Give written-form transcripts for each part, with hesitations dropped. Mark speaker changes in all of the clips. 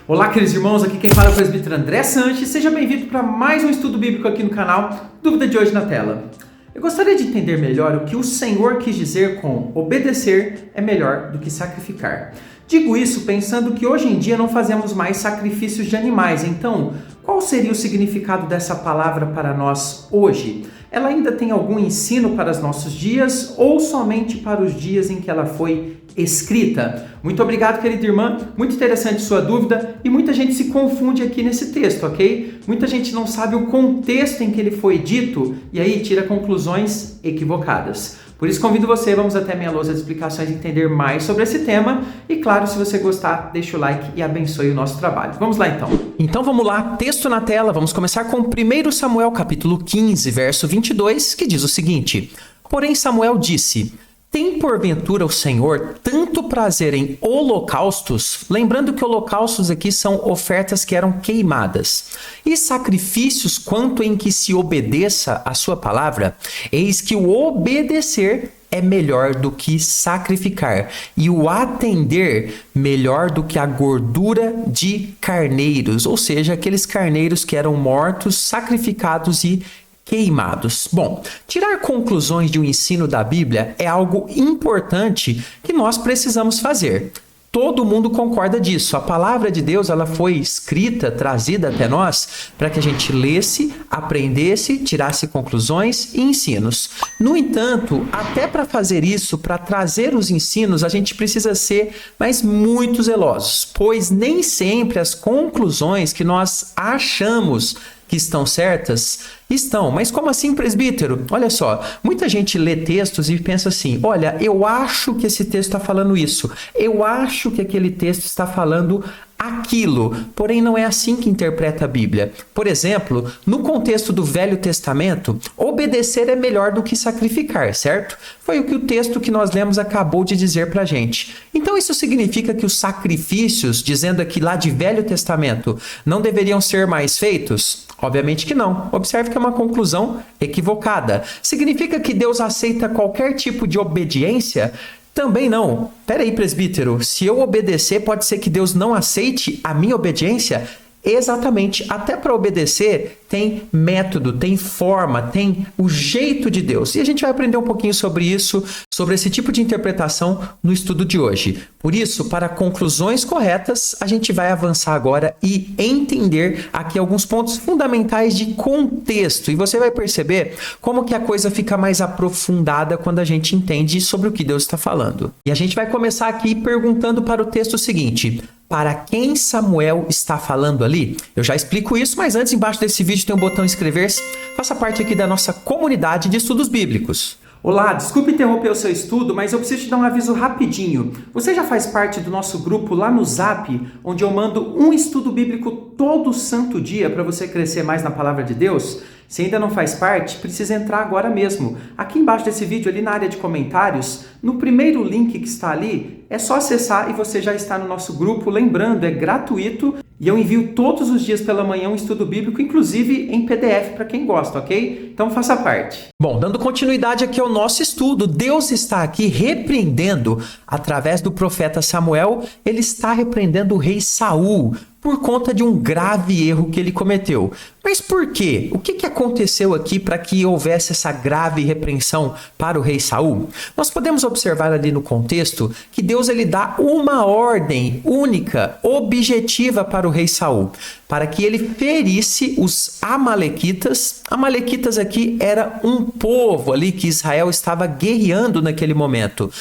Speaker 1: Olá, queridos irmãos, aqui quem fala é o presbítero André Sanches. Seja bem-vindo para mais um estudo bíblico aqui no canal. Dúvida de hoje na tela. Eu gostaria de entender melhor o que o Senhor quis dizer com obedecer é melhor do que sacrificar. Digo isso pensando que hoje em dia não fazemos mais sacrifícios de animais. Então, qual seria o significado dessa palavra para nós hoje? Ela ainda tem algum ensino para os nossos dias ou somente para os dias em que ela foi escrita? Muito obrigado, querida irmã. Muito interessante sua dúvida e muita gente se confunde aqui nesse texto, ok? Muita gente não sabe o contexto em que ele foi dito e aí tira conclusões equivocadas. Por isso convido você, vamos até minha lousa de explicações entender mais sobre esse tema. E claro, se você gostar, deixa o like e abençoe o nosso trabalho. Vamos lá então. Então vamos lá, texto na tela. Vamos começar com 1 Samuel capítulo 15, verso 22, que diz o seguinte: Porém Samuel disse: Tem porventura o Senhor tanto prazer em holocaustos? Lembrando que holocaustos aqui são ofertas que eram queimadas. E sacrifícios quanto em que se obedeça a sua palavra? Eis que o obedecer é melhor do que sacrificar, e o atender melhor do que a gordura de carneiros, ou seja, aqueles carneiros que eram mortos, sacrificados e queimados. Bom, tirar conclusões de um ensino da Bíblia é algo importante que nós precisamos fazer. Todo mundo concorda disso. A palavra de Deus, ela foi escrita, trazida até nós para que a gente lesse, aprendesse, tirasse conclusões e ensinos. No entanto, até para fazer isso, para trazer os ensinos, a gente precisa ser, mas muito zelosos, pois nem sempre as conclusões que nós achamos que estão certas, estão. Mas como assim, presbítero? Olha só, muita gente lê textos e pensa assim: olha, eu acho que esse texto está falando isso, eu acho que aquele texto está falando aquilo, porém não é assim que interpreta a Bíblia. Por exemplo, no contexto do Velho Testamento, obedecer é melhor do que sacrificar, certo? Foi o que o texto que nós lemos acabou de dizer pra gente. Então isso significa que os sacrifícios, dizendo aqui lá de Velho Testamento, não deveriam ser mais feitos? Obviamente que não. Observe que é uma conclusão equivocada. Significa que Deus aceita qualquer tipo de obediência? Também não. Peraí, presbítero, se eu obedecer, pode ser que Deus não aceite a minha obediência? Exatamente. Até para obedecer tem método, tem forma, tem o jeito de Deus. E a gente vai aprender um pouquinho sobre isso, sobre esse tipo de interpretação no estudo de hoje. Por isso, para conclusões corretas, a gente vai avançar agora e entender aqui alguns pontos fundamentais de contexto. E você vai perceber como que a coisa fica mais aprofundada quando a gente entende sobre o que Deus está falando. E a gente vai começar aqui perguntando para o texto seguinte: para quem Samuel está falando ali? Eu já explico isso, mas antes, embaixo desse vídeo tem um botão inscrever-se. Faça parte aqui da nossa comunidade de estudos bíblicos. Olá, desculpe interromper o seu estudo, mas eu preciso te dar um aviso rapidinho. Você já faz parte do nosso grupo lá no Zap, onde eu mando um estudo bíblico todo santo dia para você crescer mais na palavra de Deus? Se ainda não faz parte, precisa entrar agora mesmo. Aqui embaixo desse vídeo, ali na área de comentários, no primeiro link que está ali, é só acessar e você já está no nosso grupo. Lembrando, é gratuito e eu envio todos os dias pela manhã um estudo bíblico, inclusive em PDF para quem gosta, ok? Então faça parte. Bom, dando continuidade aqui ao nosso estudo, Deus está aqui repreendendo, através do profeta Samuel, ele está repreendendo o rei Saul por conta de um grave erro que ele cometeu. Mas por quê? O que aconteceu aqui para que houvesse essa grave repreensão para o rei Saul? Nós podemos observar ali no contexto que Deus ele dá uma ordem única, objetiva para o rei Saul, para que ele ferisse os amalequitas. Amalequitas aqui era um povo ali que Israel estava guerreando naquele momento.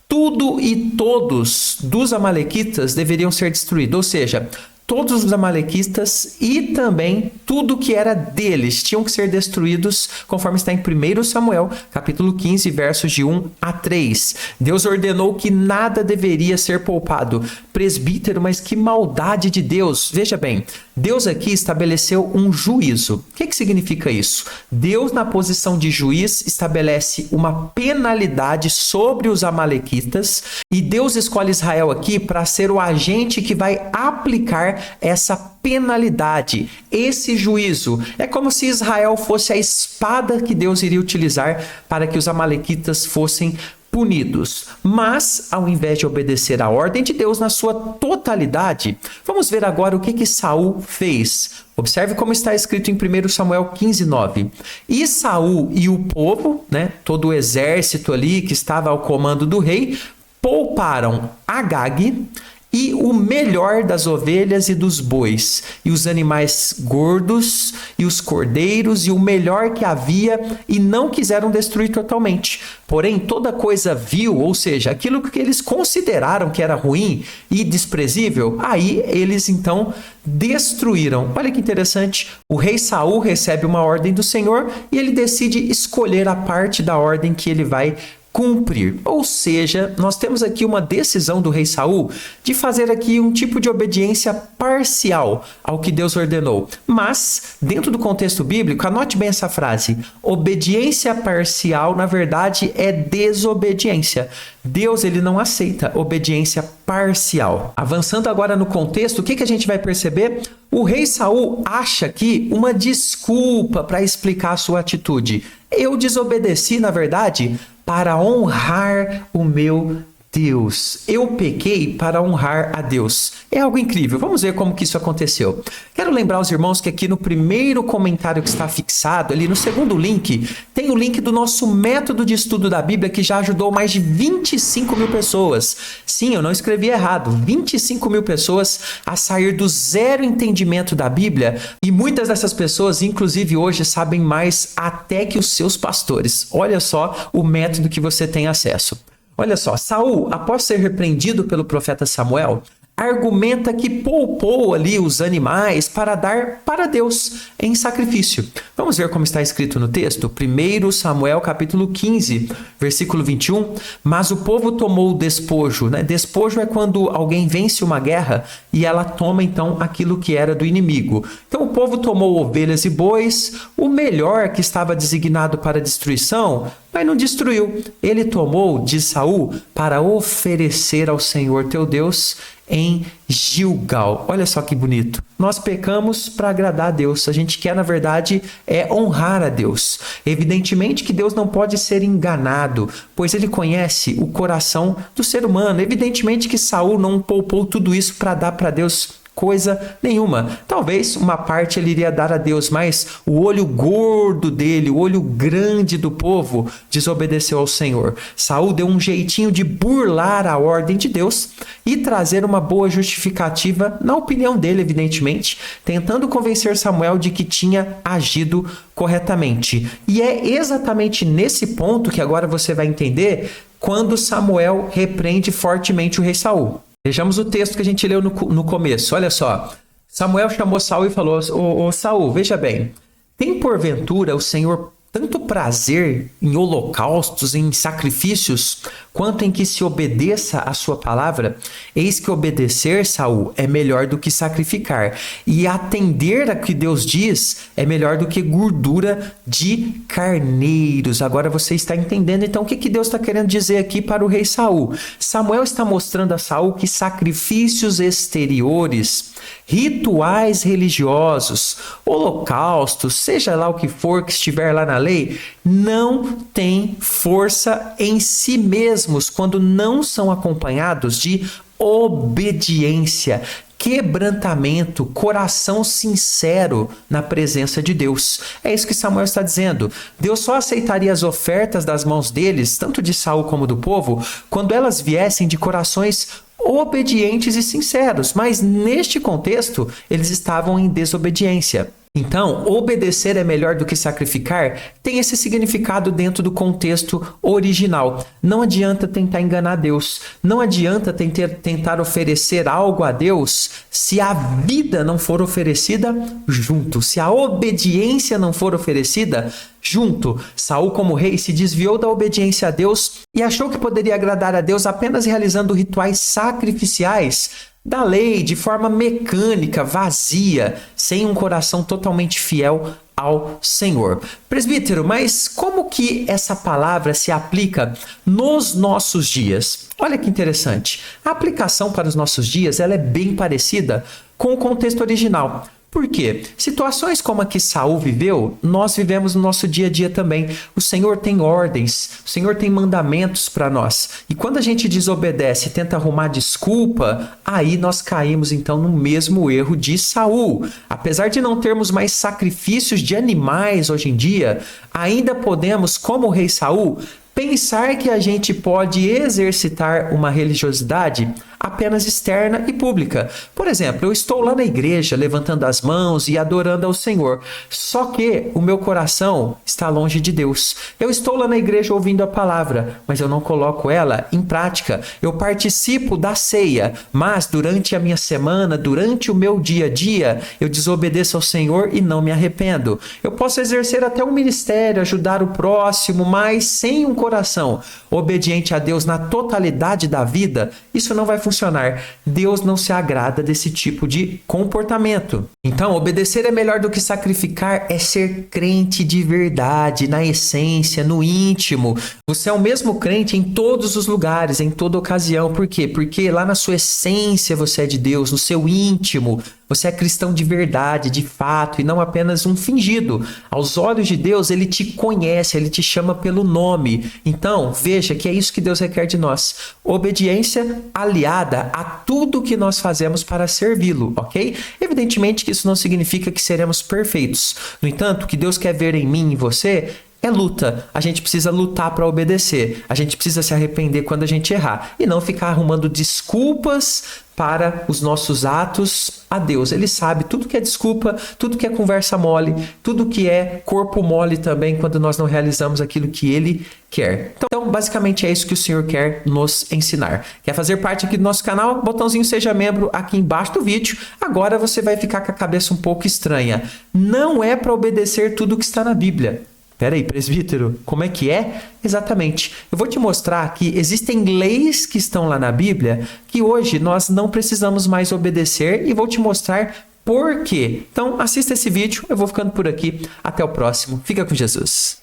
Speaker 1: Tudo e todos dos amalequitas deveriam ser destruídos, ou seja, todos os amalequitas e também tudo que era deles tinham que ser destruídos, conforme está em 1 Samuel, capítulo 15, versos de 1 a 3. Deus ordenou que nada deveria ser poupado. Presbítero, mas que maldade de Deus! Veja bem, Deus aqui estabeleceu um juízo. O que significa isso? Deus, na posição de juiz, estabelece uma penalidade sobre os amalequitas e Deus escolhe Israel aqui para ser o agente que vai aplicar essa penalidade, esse juízo. É como se Israel fosse a espada que Deus iria utilizar para que os amalequitas fossem punidos. Mas, ao invés de obedecer à ordem de Deus na sua totalidade, vamos ver agora o que Saul fez. Observe como está escrito em 1 Samuel 15:9. E Saul e o povo, todo o exército ali que estava ao comando do rei, pouparam Agag e o melhor das ovelhas e dos bois, e os animais gordos, e os cordeiros, e o melhor que havia, e não quiseram destruir totalmente. Porém, toda coisa vil, ou seja, aquilo que eles consideraram que era ruim e desprezível, aí eles então destruíram. Olha que interessante, o rei Saul recebe uma ordem do Senhor e ele decide escolher a parte da ordem que ele vai cumprir. Ou seja, nós temos aqui uma decisão do rei Saul de fazer aqui um tipo de obediência parcial ao que Deus ordenou. Mas, dentro do contexto bíblico, anote bem essa frase: obediência parcial, na verdade, é desobediência. Deus, ele não aceita obediência parcial. Avançando agora no contexto, o que a gente vai perceber? O rei Saul acha aqui uma desculpa para explicar a sua atitude. Eu desobedeci, na verdade, para honrar o meu Deus. Eu pequei para honrar a Deus. É algo incrível. Vamos ver como que isso aconteceu. Quero lembrar os irmãos que aqui no primeiro comentário que está fixado, ali no segundo link, tem o link do nosso método de estudo da Bíblia que já ajudou mais de 25 mil pessoas. Sim, eu não escrevi errado. 25 mil pessoas a sair do zero entendimento da Bíblia, e muitas dessas pessoas, inclusive hoje, sabem mais até que os seus pastores. Olha só o método que você tem acesso. Olha só, Saul, após ser repreendido pelo profeta Samuel, argumenta que poupou ali os animais para dar para Deus em sacrifício. Vamos ver como está escrito no texto? 1 Samuel capítulo 15, versículo 21. Mas o povo tomou o despojo. Despojo é quando alguém vence uma guerra e ela toma então aquilo que era do inimigo. Então o povo tomou ovelhas e bois, o melhor que estava designado para destruição, mas não destruiu. Ele tomou de Saul para oferecer ao Senhor teu Deus em Gilgal. Olha só que bonito. Nós pecamos para agradar a Deus. A gente quer, na verdade, honrar a Deus. Evidentemente que Deus não pode ser enganado, pois ele conhece o coração do ser humano. Evidentemente que Saul não poupou tudo isso para dar para Deus coisa nenhuma. Talvez uma parte ele iria dar a Deus, mas o olho gordo dele, o olho grande do povo, desobedeceu ao Senhor. Saul deu um jeitinho de burlar a ordem de Deus e trazer uma boa justificativa, na opinião dele, evidentemente, tentando convencer Samuel de que tinha agido corretamente. E é exatamente nesse ponto que agora você vai entender quando Samuel repreende fortemente o rei Saul. Vejamos o texto que a gente leu no começo. Olha só. Samuel chamou Saul e falou: Ô Saul, veja bem, tem porventura o Senhor tanto prazer em holocaustos, em sacrifícios, quanto em que se obedeça a sua palavra? Eis que obedecer, Saul, é melhor do que sacrificar, e atender a que Deus diz é melhor do que gordura de carneiros. Agora você está entendendo então o que Deus está querendo dizer aqui para o rei Saul. Samuel está mostrando a Saul que sacrifícios exteriores, rituais religiosos, holocaustos, seja lá o que for que estiver lá na lei, não tem força em si mesmos quando não são acompanhados de obediência, quebrantamento, coração sincero na presença de Deus. É isso que Samuel está dizendo. Deus só aceitaria as ofertas das mãos deles, tanto de Saul como do povo, quando elas viessem de corações obedientes e sinceros, mas neste contexto eles estavam em desobediência. Então, obedecer é melhor do que sacrificar tem esse significado dentro do contexto original. Não adianta tentar enganar Deus. Não adianta tentar oferecer algo a Deus se a vida não for oferecida junto. Se a obediência não for oferecida junto. Saul, como rei, se desviou da obediência a Deus e achou que poderia agradar a Deus apenas realizando rituais sacrificiais da lei, de forma mecânica, vazia, sem um coração totalmente fiel ao Senhor. Presbítero, mas como que essa palavra se aplica nos nossos dias? Olha que interessante. A aplicação para os nossos dias ela é bem parecida com o contexto original. Por quê? Situações como a que Saul viveu, nós vivemos no nosso dia a dia também. O Senhor tem ordens, o Senhor tem mandamentos para nós. E quando a gente desobedece e tenta arrumar desculpa, aí nós caímos então no mesmo erro de Saul. Apesar de não termos mais sacrifícios de animais hoje em dia, ainda podemos, como o rei Saul, pensar que a gente pode exercitar uma religiosidade apenas externa e pública. Por exemplo, eu estou lá na igreja levantando as mãos e adorando ao Senhor, só que o meu coração está longe de Deus. Eu estou lá na igreja ouvindo a palavra, mas eu não coloco ela em prática. Eu participo da ceia, mas durante a minha semana, durante o meu dia a dia, eu desobedeço ao Senhor e não me arrependo. Eu posso exercer até um ministério, ajudar o próximo, mas sem um coração obediente a Deus na totalidade da vida, isso não vai funcionar. Deus não se agrada desse tipo de comportamento. Então, obedecer é melhor do que sacrificar, é ser crente de verdade, na essência, no íntimo. Você é o mesmo crente em todos os lugares, em toda ocasião. Por quê? Porque lá na sua essência você é de Deus, no seu íntimo. Você é cristão de verdade, de fato, e não apenas um fingido. Aos olhos de Deus, Ele te conhece, Ele te chama pelo nome. Então, veja que é isso que Deus requer de nós. Obediência aliada a tudo que nós fazemos para servi-lo, ok? Evidentemente que isso não significa que seremos perfeitos. No entanto, o que Deus quer ver em mim e em você é luta. A gente precisa lutar para obedecer. A gente precisa se arrepender quando a gente errar. E não ficar arrumando desculpas para os nossos atos a Deus. Ele sabe tudo que é desculpa, tudo que é conversa mole, tudo que é corpo mole também quando nós não realizamos aquilo que Ele quer. Então, basicamente é isso que o Senhor quer nos ensinar. Quer fazer parte aqui do nosso canal? Botãozinho Seja Membro aqui embaixo do vídeo. Agora você vai ficar com a cabeça um pouco estranha. Não é para obedecer tudo que está na Bíblia. Peraí, presbítero, como é que é? Exatamente. Eu vou te mostrar que existem leis que estão lá na Bíblia que hoje nós não precisamos mais obedecer e vou te mostrar por quê. Então, assista esse vídeo. Eu vou ficando por aqui. Até o próximo. Fica com Jesus.